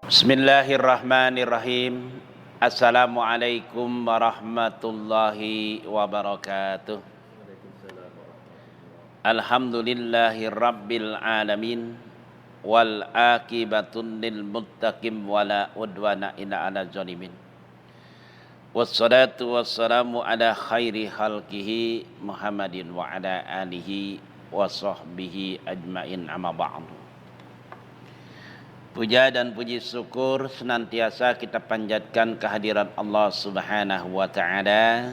Bismillahirrahmanirrahim. Assalamualaikum warahmatullahi wabarakatuh. Alhamdulillahi rabbil alamin. Wal akibatun lil muttaqin wala udwana illa ala zalimin. Wassalatu wassalamu ala khairi khalqihi Muhammadin wa ala alihi wa sahbihi ajmain amma ba'du. Puja dan puji syukur senantiasa kita panjatkan kehadiran Allah Subhanahu wa taala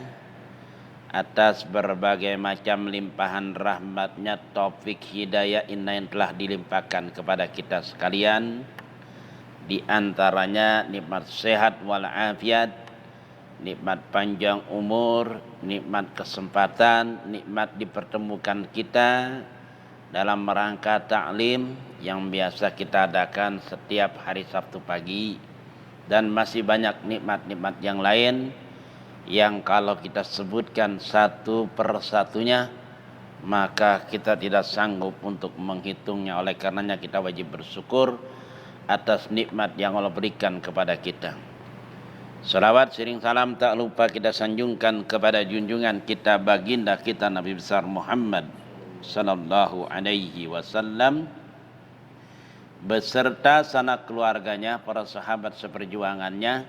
atas berbagai macam limpahan rahmatnya, taufik, hidayah yang telah dilimpahkan kepada kita sekalian. Di antaranya nikmat sehat wal afiat, nikmat panjang umur, nikmat kesempatan, nikmat dipertemukan kita dalam rangka ta'lim yang biasa kita adakan setiap hari Sabtu pagi, dan masih banyak nikmat-nikmat yang lain yang kalau kita sebutkan satu persatunya maka kita tidak sanggup untuk menghitungnya. Oleh karenanya kita wajib bersyukur atas nikmat yang Allah berikan kepada kita. Salawat sering salam tak lupa kita sanjungkan kepada junjungan kita, baginda kita Nabi besar Muhammad sallallahu alaihi wasallam beserta sanak keluarganya, para sahabat seperjuangannya,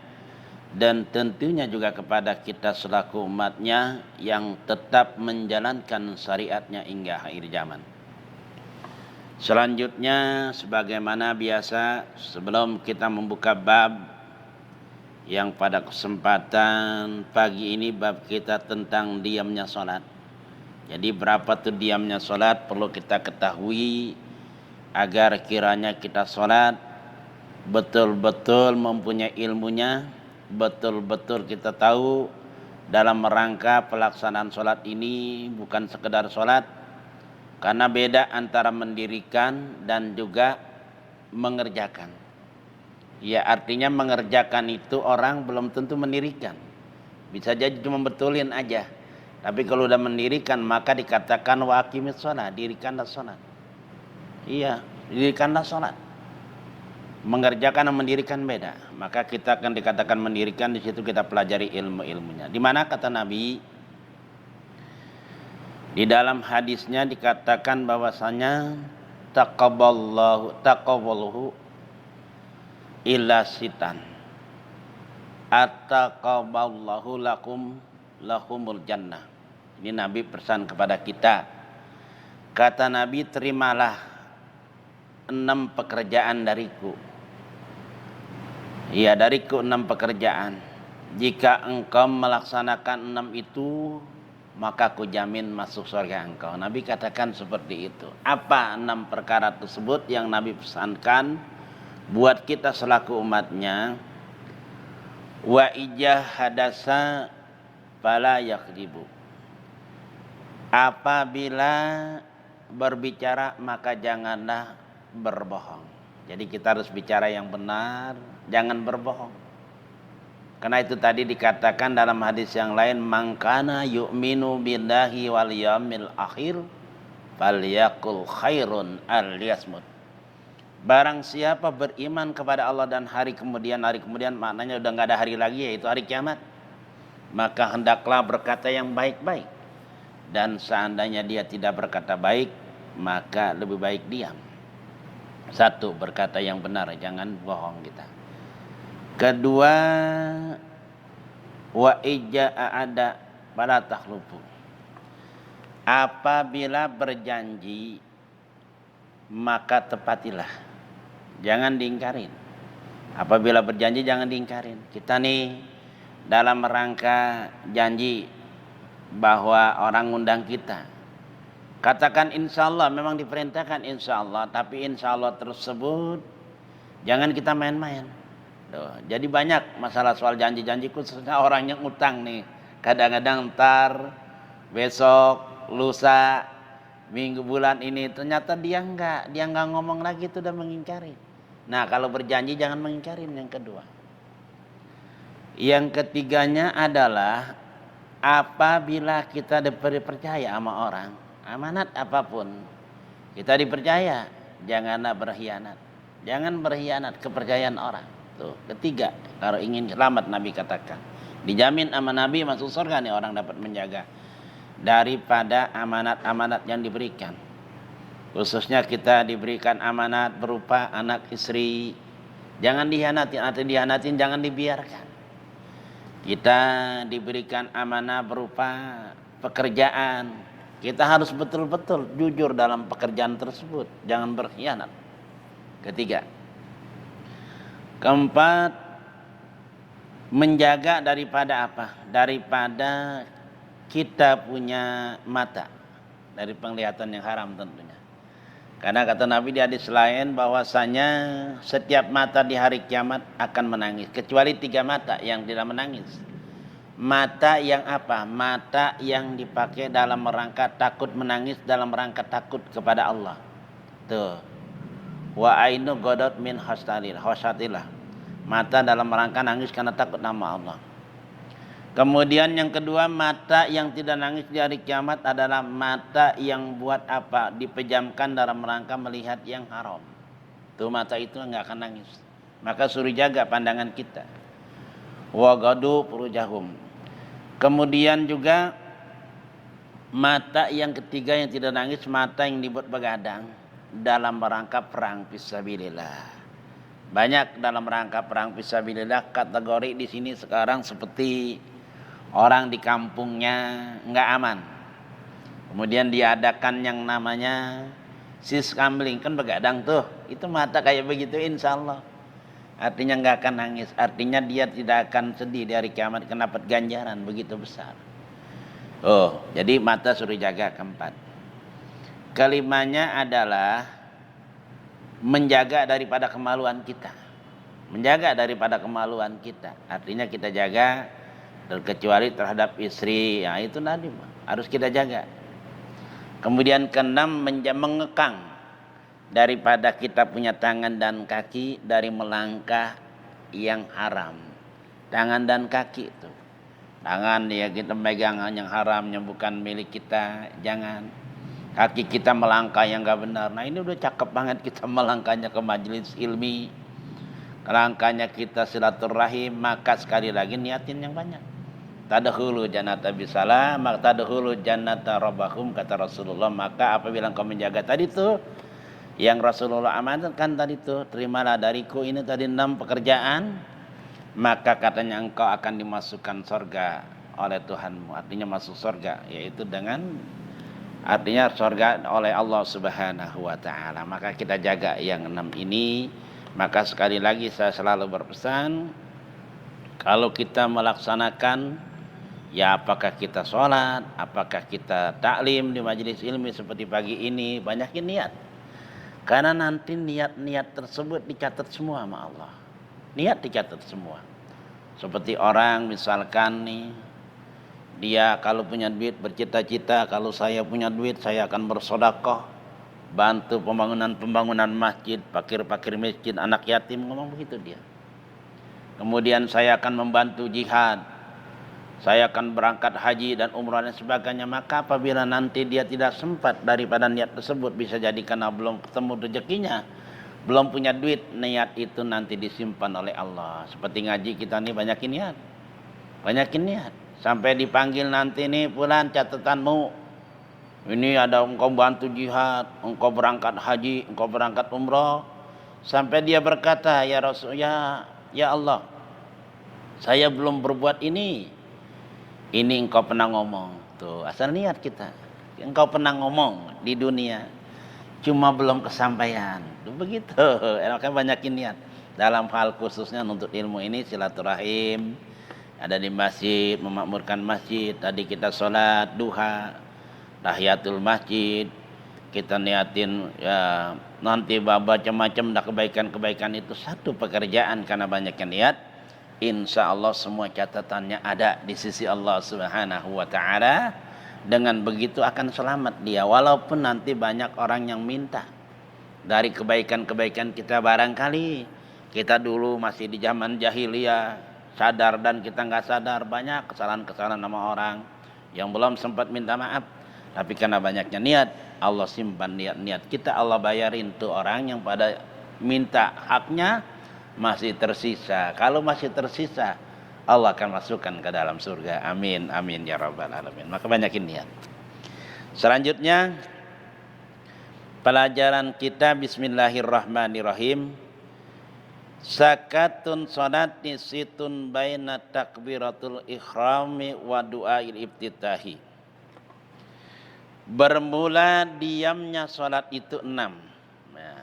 dan tentunya juga kepada kita selaku umatnya yang tetap menjalankan syariatnya hingga akhir zaman. Selanjutnya, sebagaimana biasa, sebelum kita membuka bab yang pada kesempatan pagi ini, bab kita tentang diamnya salat. Jadi berapa tuh diamnya salat perlu kita ketahui agar kiranya kita salat betul-betul mempunyai ilmunya, betul-betul kita tahu dalam rangka pelaksanaan salat ini bukan sekedar salat, karena beda antara mendirikan dan juga mengerjakan. Ya, artinya mengerjakan itu orang belum tentu mendirikan, bisa jadi cuma betulin aja. Tapi kalau udah mendirikan maka dikatakan wa aqimis shalah, dirikanlah salat. Iya, dirikanlah salat. Mengerjakan dan mendirikan beda. Maka kita akan dikatakan mendirikan, di situ kita pelajari ilmu-ilmunya. Di mana kata Nabi di dalam hadisnya dikatakan bahwasanya taqabbalallahu illa sitan. At-taqabballahu lahumul jannah. Ini Nabi pesan kepada kita. Kata Nabi, terimalah 6 pekerjaan dariku. Ya, dariku 6 pekerjaan. Jika engkau melaksanakan 6 itu, maka aku jamin masuk surga engkau. Nabi katakan seperti itu. Apa 6 perkara tersebut yang Nabi pesankan buat kita selaku umatnya? Wa ijah hadasa fala yakdzibu. Apabila berbicara maka janganlah berbohong. Jadi kita harus bicara yang benar, jangan berbohong. Karena itu tadi dikatakan dalam hadis yang lain, man kana yu'minu billahi wal yaumil akhir falyaqul khairun al yasmut. Barang siapa beriman kepada Allah dan hari kemudian maknanya udah enggak ada hari lagi, yaitu hari kiamat, maka hendaklah berkata yang baik-baik. Dan seandainya dia tidak berkata baik, maka lebih baik diam. Satu, berkata yang benar, jangan bohong kita. Kedua, wa ijaa ada fala takhlufu. Apabila berjanji maka tepatilah, jangan diingkarin. Apabila berjanji jangan diingkarin. Kita nih dalam rangka janji bahwa orang undang kita, katakan insya Allah, memang diperintahkan insya Allah, tapi insya Allah tersebut jangan kita main-main. Jadi banyak masalah soal janji-janji, khususnya orang yang utang nih. Kadang-kadang ntar, besok, lusa, minggu, bulan ini ternyata dia nggak ngomong lagi, itu udah mengingkari. Nah, kalau berjanji jangan mengingkarin. Yang kedua, yang ketiganya adalah apabila kita dipercaya sama orang, amanat apapun kita dipercaya, janganlah berkhianat. Jangan berkhianat kepercayaan orang. Tuh, ketiga, kalau ingin selamat Nabi katakan. Dijamin sama Nabi masuk surga nih orang dapat menjaga daripada amanat-amanat yang diberikan. Khususnya kita diberikan amanat berupa anak istri. Jangan dihianatin, atau dihianatin jangan dibiarkan. Kita diberikan amanah berupa pekerjaan. Kita harus betul-betul jujur dalam pekerjaan tersebut. Jangan berkhianat. Ketiga. Keempat, menjaga daripada apa? Daripada kita punya mata. Dari penglihatan yang haram tentunya. Karena kata Nabi di hadis lain bahwasanya setiap mata di hari kiamat akan menangis. Kecuali 3 mata yang tidak menangis. Mata yang apa? Mata yang dipakai dalam rangka takut menangis, dalam rangka takut kepada Allah. Tuh. Wa ainu godot min hosatillah. Mata dalam rangka nangis karena takut nama Allah. Kemudian yang kedua, mata yang tidak nangis di hari kiamat adalah mata yang buat apa? Dipejamkan dalam rangka melihat yang haram. Tuh mata itu enggak akan nangis. Maka suruh jaga pandangan kita. Wa gadu furujahum. Kemudian juga mata yang ketiga yang tidak nangis, mata yang dibuat begadang dalam rangka perang fisabilillah. Banyak dalam rangka perang fisabilillah kategori di sini sekarang seperti orang di kampungnya nggak aman. Kemudian diadakan yang namanya siskambling, kan begadang tuh. Itu mata kayak begitu insya Allah. Artinya nggak akan nangis. Artinya dia tidak akan sedih di hari kiamat karena dapat ganjaran begitu besar. Oh, jadi mata suruh jaga. Keempat. Kelimanya adalah menjaga daripada kemaluan kita. Menjaga daripada kemaluan kita. Artinya kita jaga terkecuali terhadap istri. Ya, itu tadi harus kita jaga. Kemudian keenam, mengekang daripada kita punya tangan dan kaki dari melangkah yang haram. Tangan dan kaki itu. Tangan ya kita megang yang haram yang bukan milik kita, jangan. Kaki kita melangkah yang enggak benar. Nah, ini udah cakep banget kita melangkahnya ke majelis ilmi. Langkahnya kita silaturahim, maka sekali lagi niatin yang banyak. Tadkhulu jannata bisalam, maka tadkhulu jannata rabbakum kata Rasulullah. Maka apabila engkau menjaga tadi tuh yang Rasulullah amanatkan tadi tuh, terimalah dariku ini tadi 6 pekerjaan, maka katanya engkau akan dimasukkan surga oleh Tuhanmu. Artinya masuk surga, yaitu dengan artinya surga oleh Allah Subhanahu wa taala. Maka kita jaga yang 6 ini. Maka sekali lagi saya selalu berpesan, kalau kita melaksanakan, ya apakah kita sholat, apakah kita taklim di majelis ilmi seperti pagi ini, banyakin niat. Karena nanti niat-niat tersebut dicatat semua sama Allah. Niat dicatat semua. Seperti orang misalkan nih, dia kalau punya duit bercita-cita, kalau saya punya duit saya akan bersedekah, bantu pembangunan masjid, fakir-fakir miskin, anak yatim, ngomong begitu dia. Kemudian saya akan membantu jihad, saya akan berangkat haji dan umrah dan sebagainya. Maka apabila nanti dia tidak sempat daripada niat tersebut, bisa jadi karena belum ketemu rezekinya, belum punya duit, niat itu nanti disimpan oleh Allah. Seperti ngaji kita nih, banyakin niat, banyakin niat. Sampai dipanggil nanti nih, fulan catatanmu, ini ada engkau bantu jihad, engkau berangkat haji, engkau berangkat umrah. Sampai dia berkata, ya Rasul, ya Allah, saya belum berbuat ini. Ini engkau pernah ngomong. Tuh, asal niat kita. Engkau pernah ngomong di dunia, cuma belum kesampaian. Tuh begitu. Makanya banyakin niat. Dalam hal khususnya untuk ilmu ini, silaturahim, ada di masjid, memakmurkan masjid. Tadi kita sholat duha, tahiyatul masjid, kita niatin ya, nanti baca macam dah kebaikan-kebaikan itu satu pekerjaan karena banyaknya niat. Insya Allah semua catatannya ada di sisi Allah Subhanahu wa taala. Dengan begitu akan selamat dia, walaupun nanti banyak orang yang minta dari kebaikan-kebaikan kita. Barangkali kita dulu masih di zaman jahiliyah, sadar dan kita nggak sadar, banyak kesalahan-kesalahan sama orang yang belum sempat minta maaf. Tapi karena banyaknya niat, Allah simpan niat-niat kita, Allah bayarin tuh orang yang pada minta haknya masih tersisa. Kalau masih tersisa, Allah akan masukkan ke dalam surga. Amin, amin ya rabbal alamin. Maka banyakin niat. Selanjutnya pelajaran kita, bismillahirrahmanirrahim. Sakatun sonati situn baina takbiratul ikhrami wa du'ail iftitahi. Bermula diamnya sholat itu 6. Nah,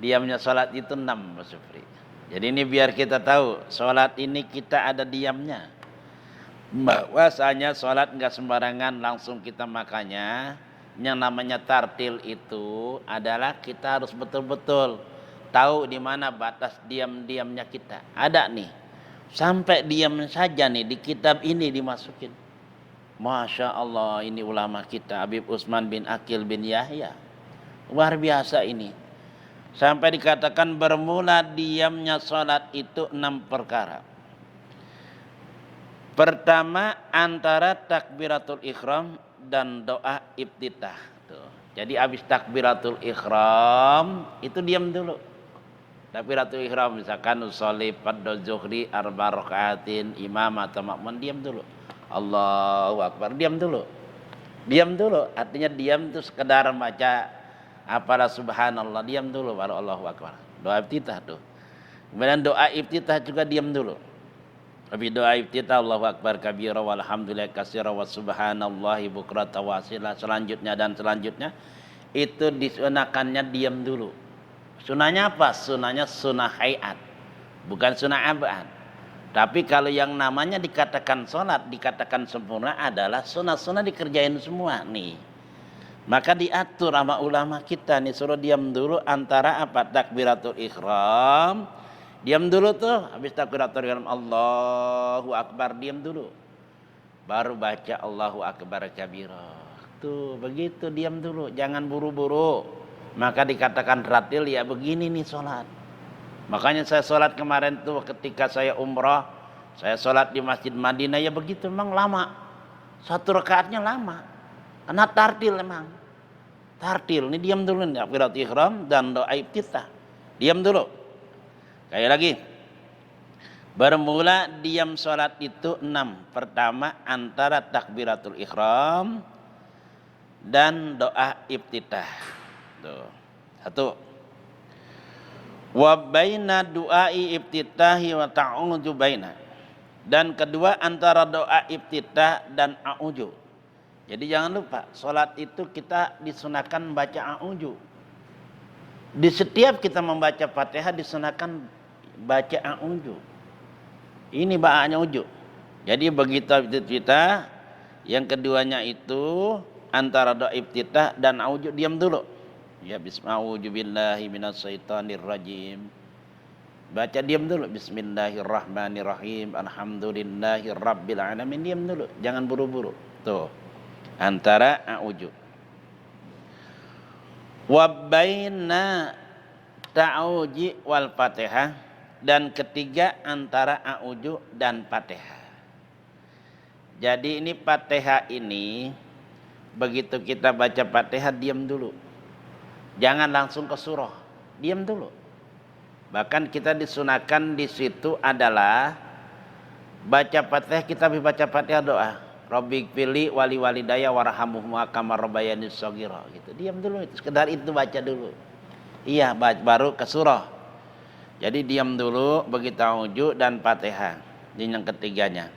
diamnya sholat itu 6, Mas Supri. Jadi ini biar kita tahu sholat ini kita ada diamnya. Bahwasanya sholat enggak sembarangan langsung kita makanya. Yang namanya tartil itu adalah kita harus betul-betul tahu di mana batas diam-diamnya kita. Ada nih, sampai diam saja nih di kitab ini dimasukin. Masya Allah, ini ulama kita Habib Utsman bin Aqil bin Yahya, luar biasa ini. Sampai dikatakan bermula diamnya sholat itu 6 perkara. Pertama, antara takbiratul ihram dan doa iftitah. Tuh. Jadi habis takbiratul ihram itu diam dulu. Takbiratul ihram misalkan usolli fardhu zuhri arba rakaatin imam atau makmum, diam dulu. Allahu akbar, diam dulu. Diam dulu, artinya diam itu sekedar baca apalah subhanallah, diam dulu baru Allahu akbar. Doa iftitah tuh. Kemudian doa iftitah juga diam dulu. Tapi doa iftitah Allahu akbar kabira walhamdulillah katsira wa subhanallahi bukratan wa asila, selanjutnya dan selanjutnya itu disunahkannya diam dulu. Sunahnya apa? Sunahnya sunah hayat, bukan sunah abad. Tapi kalau yang namanya dikatakan sholat, dikatakan sempurna adalah sunah-sunah dikerjain semua nih. Maka diatur sama ulama kita nih, suruh diam dulu antara apa? Takbiratul ihram. Diam dulu tuh, habis takbiratul ihram Allahu akbar, diam dulu. Baru baca Allahu akbar kabira. Tuh, begitu diam dulu, jangan buru-buru. Maka dikatakan ratil, ya begini nih sholat. Makanya saya sholat kemarin tuh ketika saya umrah, saya sholat di Masjid Madinah, ya begitu memang lama. 1 rakaatnya lama. Karena tartil memang. Tartil, ini diam dulu nih, takbiratul ihram dan doa iftitah. Diam dulu. Kayak lagi. Bermula diam sholat itu 6. Pertama antara takbiratul ihram dan doa iftitah. Tuh. 1. Wa baina du'ai iftitahi wa ta'udzu baina. Dan kedua antara doa iftitah dan a'udzu. Jadi jangan lupa, salat itu kita disunahkan baca a'udzu. Di setiap kita membaca Fatihah disunahkan baca a'udzu. Ini ba'anya a'udzu. Jadi begitu iftitah, yang keduanya itu antara doa iftitah dan a'udzu, diam dulu. Ya bismillahirrahmanirrahim minasyaitonir rajim. Baca diam dulu. Bismillahirrahmanirrahim. Alhamdulillahirabbil alamin. Diam dulu, jangan buru-buru. Tuh. Antara a'udzu. Wa baina ta'awuji wal Fatihah, dan ketiga antara a'udzu dan Fatihah. Jadi ini Fatihah ini begitu kita baca Fatihah diam dulu. Jangan langsung ke surah, diam dulu. Bahkan kita disunahkan di situ adalah baca Fatihah, kita baca Fatihah doa. Rabbi fili wali walidaya warhamhuma kama rabbayani shaghira, gitu. Diam dulu, itu sekedar itu baca dulu. Iya, baru ke surah. Jadi diam dulu begitu a'udzu dan Fatihah. Ini yang ketiganya.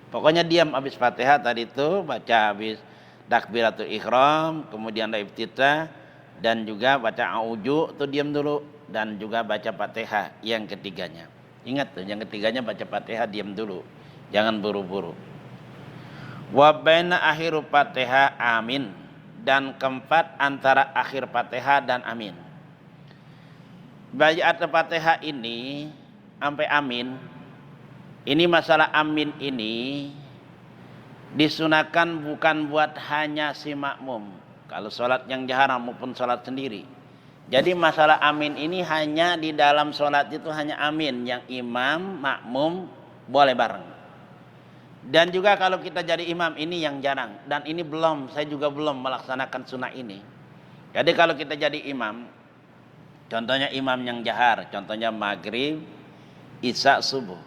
Pokoknya diam habis Fatihah tadi itu, baca habis takbiratul ihram, kemudian iftitah, dan juga baca a'udzu, tuh diam dulu, dan juga baca Fatihah yang ketiganya. Ingat tuh, yang ketiganya baca Fatihah diam dulu. Jangan buru-buru. Wa baina akhiru Fatihah amin, dan keempat antara akhir Fatihah dan amin. Baca Fatihah ini sampai amin. Ini masalah amin ini disunahkan bukan buat hanya si makmum. Kalau sholat yang jaharan maupun sholat sendiri. Jadi masalah amin ini hanya di dalam sholat itu hanya amin. Yang imam, makmum boleh bareng. Dan juga kalau kita jadi imam ini yang jarang. Dan ini saya juga belum melaksanakan sunnah ini. Jadi kalau kita jadi imam, Contohnya imam yang jahar, contohnya maghrib, isya, subuh.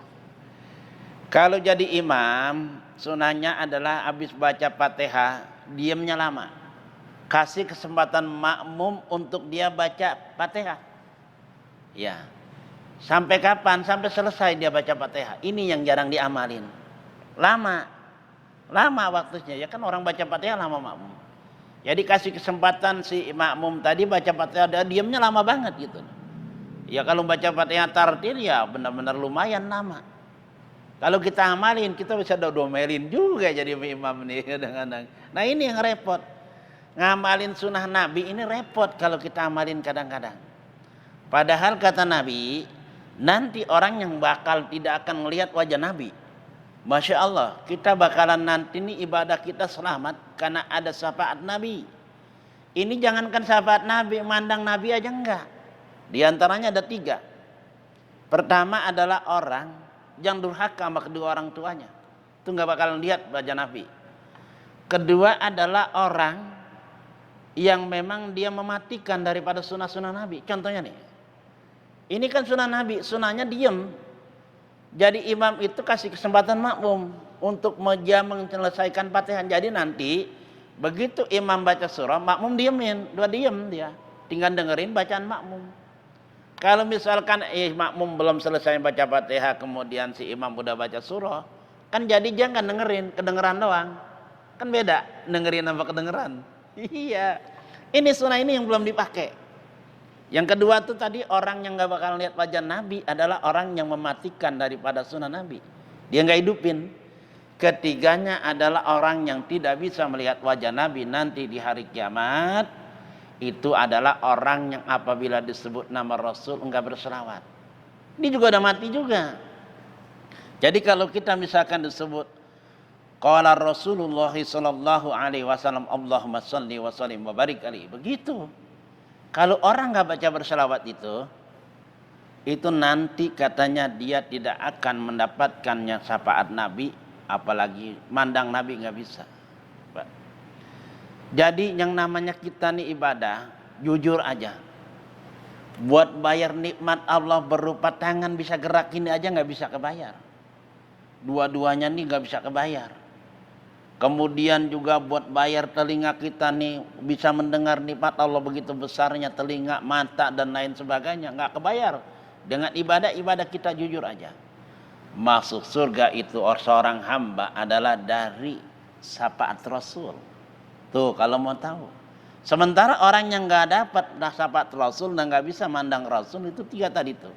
Kalau jadi imam, sunahnya adalah habis baca Fatihah, diamnya lama. Kasih kesempatan makmum untuk dia baca Fatihah. Ya. Sampai kapan? Sampai selesai dia baca Fatihah. Ini yang jarang diamalin. Lama waktunya. Ya kan orang baca Fatihah lama makmum. Jadi kasih kesempatan si makmum tadi baca Fatihah, dia diamnya lama banget gitu. Ya kalau baca Fatihah tartil ya benar-benar lumayan lama. Kalau kita amalin, kita bisa domelin juga jadi imam nih kadang-kadang. Nah ini yang repot. Ngamalin sunnah Nabi ini repot kalau kita amalin kadang-kadang. Padahal kata Nabi, nanti orang yang bakal tidak akan melihat wajah Nabi. Masya Allah, kita bakalan nanti ini ibadah kita selamat karena ada syafaat Nabi. Ini jangankan syafaat Nabi, mandang Nabi aja enggak. Di antaranya ada 3. Pertama adalah orang yang durhaka sama kedua orang tuanya. Itu enggak bakalan lihat wajah Nabi. Kedua adalah orang yang memang dia mematikan daripada sunnah-sunnah Nabi. Contohnya nih, ini kan sunnah Nabi, sunnahnya diem. Jadi imam itu kasih kesempatan makmum untuk menyelesaikan Fatihah. Jadi nanti begitu imam baca surah, makmum diemin, diem dia, tinggal dengerin bacaan makmum. Kalau misalkan makmum belum selesai baca Fatihah, kemudian si imam udah baca surah, kan jadi dia kan dengerin, kedengeran doang. Kan beda, dengerin sama kedengeran. Iya, ini sunnah ini yang belum dipakai. Yang kedua tuh tadi orang yang gak bakal lihat wajah Nabi adalah orang yang mematikan daripada sunnah Nabi. Dia gak hidupin. Ketiganya adalah orang yang tidak bisa melihat wajah Nabi nanti di hari kiamat. Itu adalah orang yang apabila disebut nama Rasul enggak berselawat. Ini juga udah mati juga. Jadi kalau kita misalkan disebut qala Rasulullah sallallahu alaihi wasallam Allahumma shalli wa sallim wa barik alaihi, begitu. Kalau orang nggak baca berselawat itu nanti katanya dia tidak akan mendapatkannya syafaat Nabi, apalagi mandang Nabi nggak bisa. Jadi yang namanya kita nih ibadah, jujur aja. Buat bayar nikmat Allah berupa tangan bisa gerak ini aja nggak bisa kebayar. Dua-duanya nih nggak bisa kebayar. Kemudian juga buat bayar telinga kita nih bisa mendengar nikmat Allah begitu besarnya, telinga, mata dan lain sebagainya, nggak kebayar. Dengan ibadah kita jujur aja. Masuk surga itu seorang hamba adalah dari syafaat Rasul. Tuh kalau mau tahu. Sementara orang yang nggak dapat syafaat Rasul dan nggak bisa mandang Rasul itu 3 tadi tuh.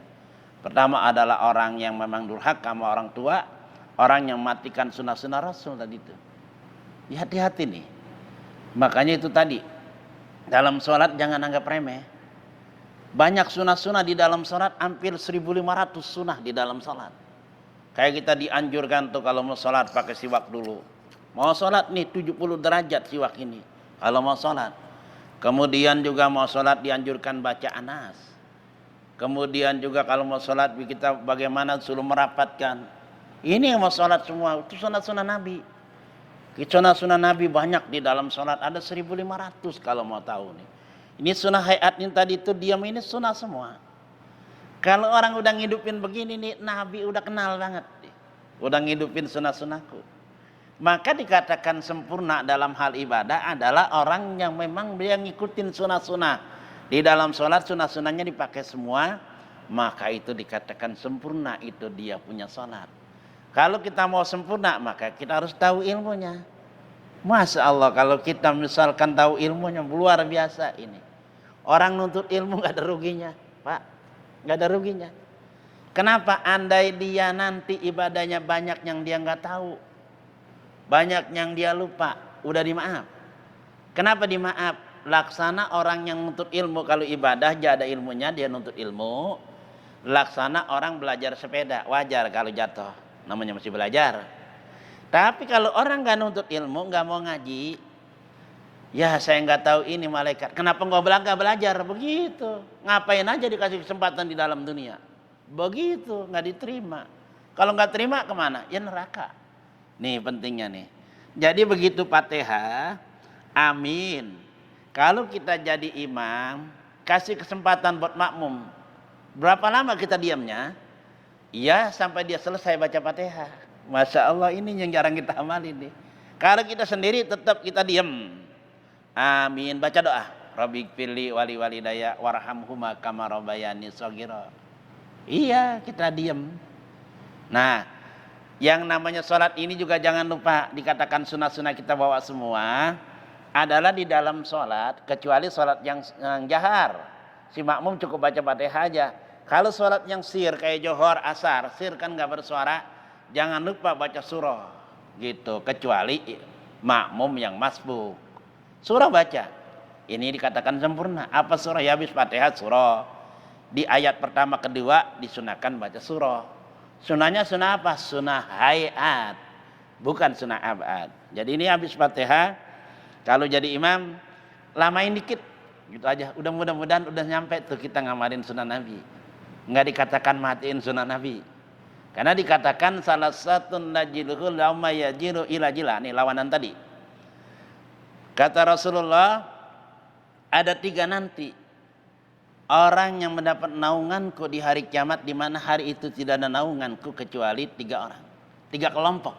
Pertama adalah orang yang memang durhaka sama orang tua, orang yang matikan sunnah-sunnah Rasul tadi itu. Ya, hati-hati nih. Makanya itu tadi, dalam sholat jangan anggap remeh. Banyak sunnah-sunnah di dalam sholat, hampir 1.500 sunnah di dalam sholat. Kayak kita dianjurkan tuh kalau mau sholat pakai siwak dulu. Mau sholat nih 70 derajat siwak ini kalau mau sholat. Kemudian juga mau sholat dianjurkan baca Anas. Kemudian juga kalau mau sholat kita bagaimana suruh merapatkan. Ini yang mau sholat semua, itu sunnah-sunnah Nabi. Sunnah Nabi banyak di dalam sholat, ada 1.500 kalau mau tahu nih. Ini sunnah hayatnya tadi itu diam ini sunnah semua. Kalau orang udah ngidupin begini nih, Nabi udah kenal banget. Udah ngidupin sunnah-sunnahku. Maka dikatakan sempurna dalam hal ibadah adalah orang yang memang dia ngikutin sunnah-sunnah. Di dalam sholat sunnah-sunnahnya dipakai semua, maka itu dikatakan sempurna, itu dia punya sholat. Kalau kita mau sempurna maka kita harus tahu ilmunya. Masya Allah kalau kita misalkan tahu ilmunya luar biasa ini. Orang nuntut ilmu gak ada ruginya Pak. Gak ada ruginya. Kenapa? Andai dia nanti ibadahnya banyak yang dia gak tahu. Banyak yang dia lupa. Udah dimaaf. Kenapa dimaaf? Laksana orang yang nuntut ilmu. Kalau ibadah dia ada ilmunya, dia nuntut ilmu. Laksana orang belajar sepeda. Wajar kalau jatuh. Namanya masih belajar. Tapi kalau orang gak nuntut ilmu, gak mau ngaji, ya saya gak tahu ini malaikat. Kenapa gak belajar? Begitu. Ngapain aja dikasih kesempatan di dalam dunia? Begitu, gak diterima. Kalau gak terima kemana? Ya neraka. Nih pentingnya nih. Jadi begitu Fatihah, amin. Kalau kita jadi imam, kasih kesempatan buat makmum. Berapa lama kita diamnya? Ya sampai dia selesai baca Fatihah. Masya Allah, ini yang jarang kita amalin nih. Kalau kita sendiri tetap kita diam. Amin, baca doa. Rabbighfirli wali walidayya warhamhuma kama rabbayani shaghira. Iya, kita diam. Nah, yang namanya sholat ini juga jangan lupa dikatakan sunnah-sunnah kita bawa semua adalah di dalam sholat, kecuali sholat yang jahar. Si makmum cukup baca Fatihah aja. Kalau sholat yang sir kayak johor, asar, sir kan nggak bersuara, jangan lupa baca surah gitu. Kecuali makmum yang masbuk, surah baca. Ini dikatakan sempurna. Apa surah? Ya habis Fatihah surah. Di ayat pertama kedua disunahkan baca surah. Sunahnya sunah apa? Sunah hayat, bukan sunah abad. Jadi ini habis Fatihah, kalau jadi imam lamain dikit, gitu aja. Mudah-mudahan udah nyampe tuh kita ngamalin sunnah Nabi. Nggak dikatakan matiin sunnah Nabi. Karena dikatakan salah satu najiluhu lauma yajiru ila jila. Nih lawanan tadi. Kata Rasulullah, ada 3 nanti. Orang yang mendapat naunganku di hari kiamat, di mana hari itu tidak ada naunganku kecuali 3 orang. 3 kelompok.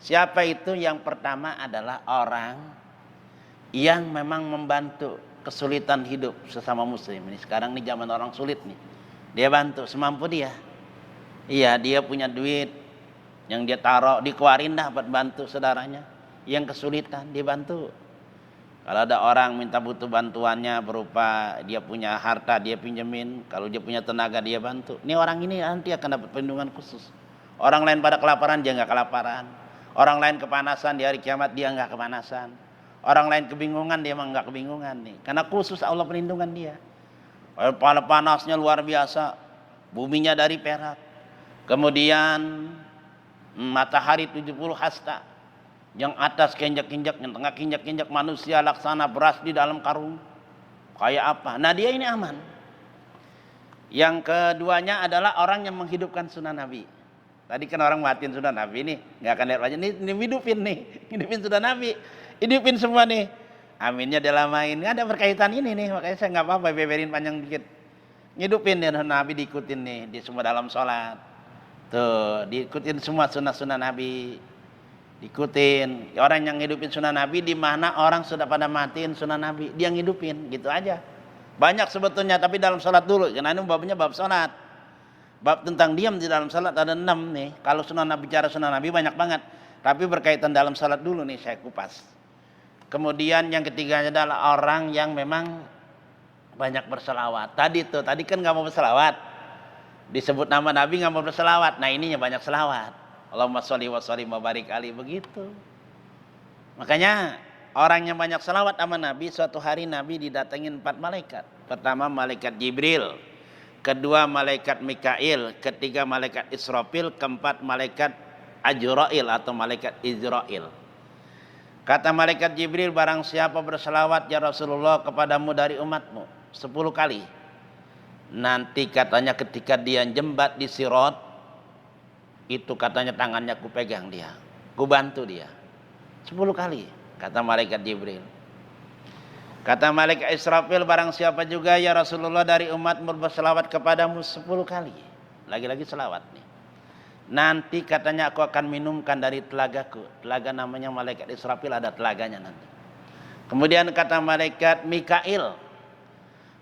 Siapa itu? Yang pertama adalah orang yang memang membantu kesulitan hidup sesama muslim. Ini sekarang nih zaman orang sulit nih. Dia bantu semampu dia. Iya, dia punya duit yang dia taruh, dikeluarin dah buat bantu saudaranya yang kesulitan, dia bantu. Kalau ada orang minta butuh bantuannya berupa dia punya harta, dia pinjemin. Kalau dia punya tenaga, dia bantu. Ini orang ini nanti akan dapat perlindungan khusus. Orang lain pada kelaparan, dia nggak kelaparan. Orang lain kepanasan, di hari kiamat dia nggak kepanasan. Orang lain kebingungan, dia emang nggak kebingungan nih. Karena khusus Allah perlindungan dia. Panasnya luar biasa, buminya dari perak. Kemudian matahari 70 hasta. Yang atas kinjak-kinjak, yang tengah kinjak-kinjak, manusia laksana beras di dalam karung. Kayak apa? Nah dia ini aman. Yang keduanya adalah orang yang menghidupkan sunnah Nabi. Tadi kan orang matiin sunnah Nabi nih, nggak akan lihat aja. Ini hidupin nih, hidupin sunnah Nabi, hidupin semua nih. Aminnya dilamain, nggak ada berkaitan ini nih. Makanya saya nggak apa-apa beberin panjang dikit. Ngidupin ya Nabi, diikutin nih di semua dalam sholat. Tuh, diikutin semua sunnah-sunnah Nabi. Diikutin. Orang yang ngidupin sunnah Nabi, di mana orang sudah pada matiin sunnah Nabi, dia ngidupin, gitu aja. Banyak sebetulnya, tapi dalam sholat dulu. Karena ini babnya bab sholat. Bab tentang diam di dalam sholat ada 6 nih. Kalau sunnah Nabi, bicara sunnah Nabi banyak banget. Tapi berkaitan dalam sholat dulu nih saya kupas. Kemudian yang ketiganya adalah orang yang memang banyak berselawat. Tadi kan nggak mau berselawat. Disebut nama Nabi nggak mau berselawat. Nah ininya banyak selawat. Allahumma sholli wa sallim wa barik alaihi, begitu. Makanya orang yang banyak selawat sama Nabi, suatu hari Nabi didatengin 4 malaikat. Pertama malaikat Jibril, kedua malaikat Mikail, ketiga malaikat Israfil, keempat malaikat Ajrail atau malaikat Izrail. Kata malaikat Jibril, barang siapa berselawat ya Rasulullah kepadamu dari umatmu 10 kali, nanti katanya ketika dia jembat di Sirat, itu katanya tangannya ku pegang dia, ku bantu dia 10 kali, kata malaikat Jibril. Kata malaikat Israfil, barang siapa juga ya Rasulullah dari umatmu berselawat kepadamu 10 kali, lagi-lagi selawat nih, nanti katanya aku akan minumkan dari telagaku. Telaga namanya malaikat Israfil, ada telaganya nanti. Kemudian kata malaikat Mikail,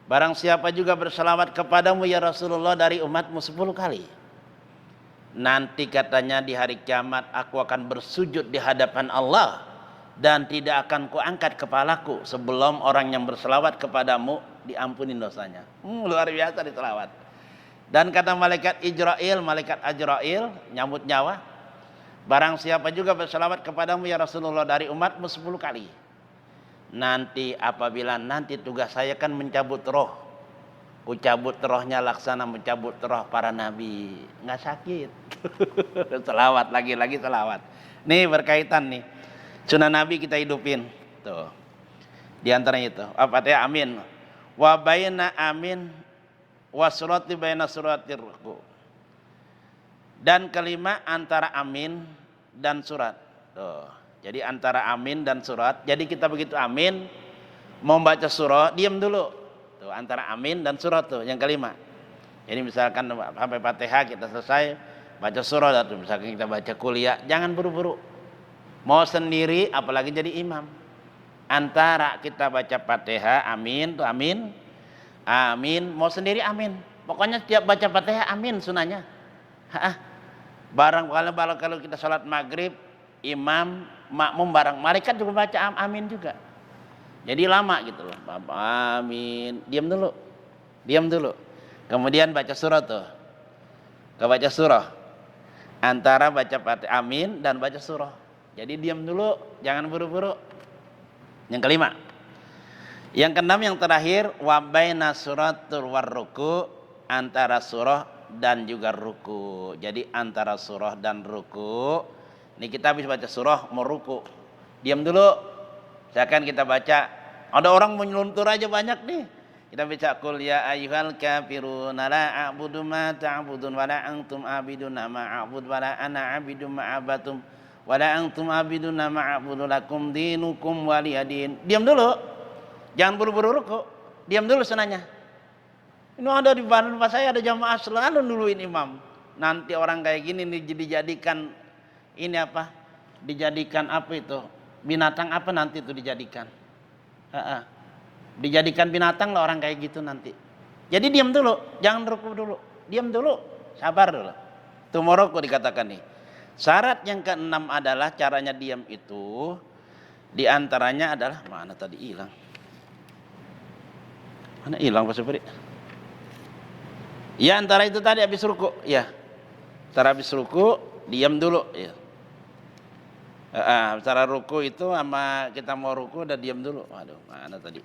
barang siapa juga berselawat kepadamu ya Rasulullah dari umatmu 10 kali, nanti katanya di hari kiamat aku akan bersujud di hadapan Allah dan tidak akan kuangkat kepalaku sebelum orang yang berselawat kepadamu diampuni dosanya. Luar biasa diselawat. Dan kata malaikat Ajrail nyambut nyawa, barang siapa juga berselawat kepadamu ya Rasulullah dari umatmu 10 kali, nanti apabila nanti tugas saya kan mencabut roh, ku cabut rohnya laksana mencabut roh para nabi, nggak sakit. Selawat lagi selawat. Nih berkaitan nih, sunnah Nabi kita hidupin tuh. Di antaranya itu apa ya? Amin wa baina amin wa surati baina suratir ruku. Dan kelima antara amin dan surat tuh. Jadi antara amin dan surat. Jadi kita begitu amin mau baca surah, diam dulu. Tuh, antara amin dan surah tuh yang kelima. Jadi misalkan sampai Fatihah kita selesai baca surah tuh, misalkan kita baca kuliah, jangan buru-buru. Mau sendiri apalagi jadi imam. Antara kita baca Fatihah amin tuh amin. Amin, mau sendiri amin. Pokoknya setiap baca Fatihah amin sunahnya. Barang kalau kita sholat maghrib, imam, makmum barang malaikat juga baca amin juga. Jadi lama gitu loh. Amin. Diam dulu. Kemudian baca surah tuh. Baca surah. Antara baca Fatihah amin dan baca surah. Jadi diam dulu, jangan buru-buru. Yang kelima. Yang keenam yang terakhir, wa baina suratul warruku, antara surah dan juga ruku. Jadi antara surah dan ruku. Ini kita habis baca surah mau ruku. Diam dulu. Misalkan kita baca, ada orang menyeluntur aja banyak nih. Kita baca qul ya ayyuhal kafirun la a'budu ma ta'budun wa la antum a'biduna ma a'bud wa la ana 'abidu ma 'abatum wa la antum a'biduna ma a'budu lakum dinukum waliyadin. Diam dulu. Jangan buru-buru ruku. Diam dulu sunahnya. Ini ada di tempat saya ada jamaah selalu nuluin imam. Nanti orang kayak gini dijadikan ini apa? Dijadikan apa itu? Binatang apa nanti itu dijadikan? Dijadikan binatang lah orang kayak gitu nanti. Jadi diam dulu, jangan ruku dulu. Diam dulu, sabar dulu. Itu mau ruku dikatakan nih. Syarat yang keenam adalah caranya diam itu di antaranya adalah mana tadi hilang? Mana hilang Pak Supri? Ya antara itu tadi habis ruku, ya. Antara habis ruku diam dulu, ya. Cara ruku itu sama kita mau ruku udah diam dulu. Waduh, mana tadi?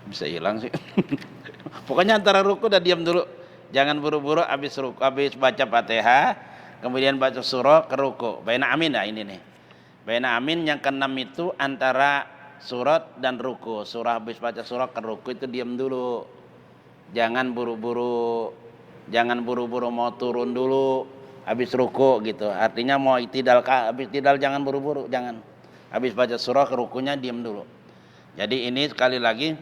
Bisa hilang sih. Pokoknya antara ruku udah diam dulu. Jangan buru-buru habis ruku, habis baca Fatihah, kemudian baca surah ke ruku. Baina amin dah ini nih. Baina amin yang keenam itu antara surat dan ruku. Surah habis baca surah ke ruku itu diam dulu. Jangan buru-buru. Jangan buru-buru mau turun dulu. Habis ruku gitu, artinya mau itidal, habis itidal jangan buru-buru, jangan. Habis baca surah ke rukunya diam dulu. Jadi ini sekali lagi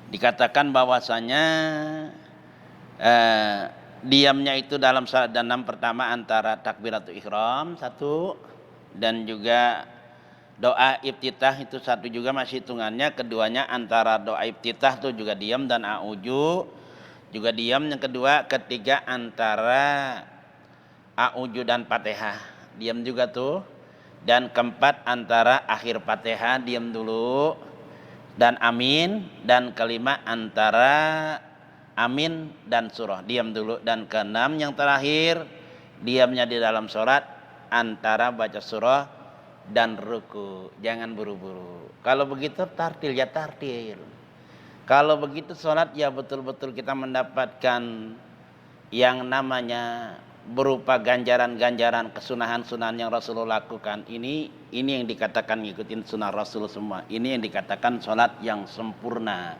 dikatakan bahwasanya diamnya itu dalam salat dan enam pertama antara takbiratul ihram satu dan juga doa iftitah itu satu juga masih hitungannya. Keduanya antara doa iftitah itu juga diam dan a'udzu juga diam. Yang kedua, ketiga antara a'udzu dan Fatihah diam juga tuh. Dan keempat antara akhir Fatihah diam dulu dan amin. Dan kelima antara amin dan surah diam dulu. Dan keenam yang terakhir diamnya di dalam sholat antara baca surah dan ruku. Jangan buru-buru. Kalau begitu tartil ya tartil. Kalau begitu sholat ya betul-betul kita mendapatkan yang namanya berupa ganjaran-ganjaran kesunahan-sunahan yang Rasulullah lakukan. Ini yang dikatakan ngikutin sunnah Rasul semua. Ini yang dikatakan sholat yang sempurna.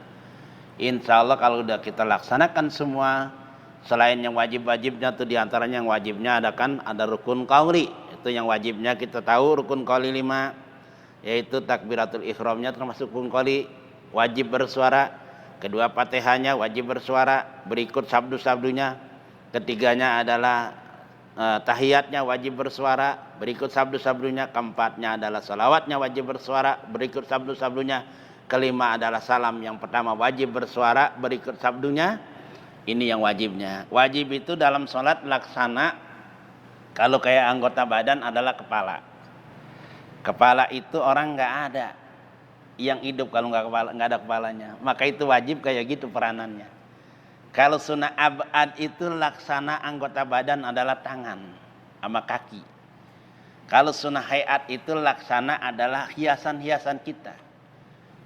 Insya Allah kalau udah kita laksanakan semua, selain yang wajib-wajibnya tuh diantaranya yang wajibnya ada rukun qauli. Itu yang wajibnya kita tahu rukun qauli 5, yaitu takbiratul ihramnya termasuk rukun qauli, wajib bersuara. Kedua Fatihahnya wajib bersuara, berikut sabdu-sabdunya. Ketiganya adalah tahiyatnya wajib bersuara, berikut sabdu-sabdunya. Keempatnya adalah salawatnya wajib bersuara, berikut sabdu-sabdunya. Kelima adalah salam yang pertama wajib bersuara, berikut sabdunya. Ini yang wajibnya. Wajib itu dalam sholat laksana, kalau kayak anggota badan adalah kepala. Kepala itu orang nggak ada yang hidup kalau nggak ada kepalanya. Maka itu wajib kayak gitu peranannya. Kalau sunnah abad itu laksana anggota badan adalah tangan sama kaki. Kalau sunnah hayat itu laksana adalah hiasan-hiasan kita.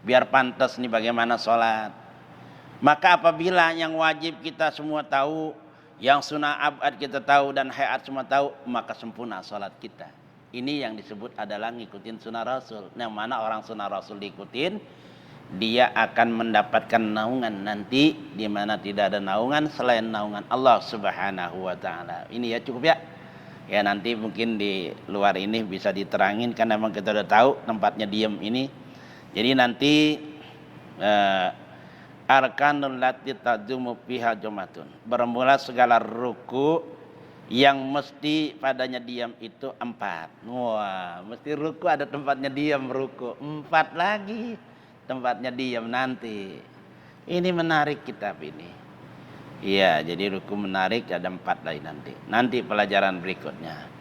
Biar pantas nih bagaimana sholat. Maka apabila yang wajib kita semua tahu, yang sunnah abad kita tahu dan hayat semua tahu, maka sempurna sholat kita. Ini yang disebut adalah ngikutin sunnah Rasul. Yang mana orang sunnah Rasul diikutin, dia akan mendapatkan naungan nanti di mana tidak ada naungan selain naungan Allah Subhanahu wa taala. Ini ya cukup ya. Ya nanti mungkin di luar ini bisa diterangin karena memang kita udah tahu tempatnya diam ini. Jadi nanti Arkanul lati tadumu fiha jumatun. Bermula segala ruku yang mesti padanya diam itu 4. Wah, mesti ruku ada tempatnya diam ruku. 4 lagi tempatnya diam nanti. Ini menarik kitab ini. Iya, jadi ruku menarik ada 4 lagi nanti. Nanti pelajaran berikutnya.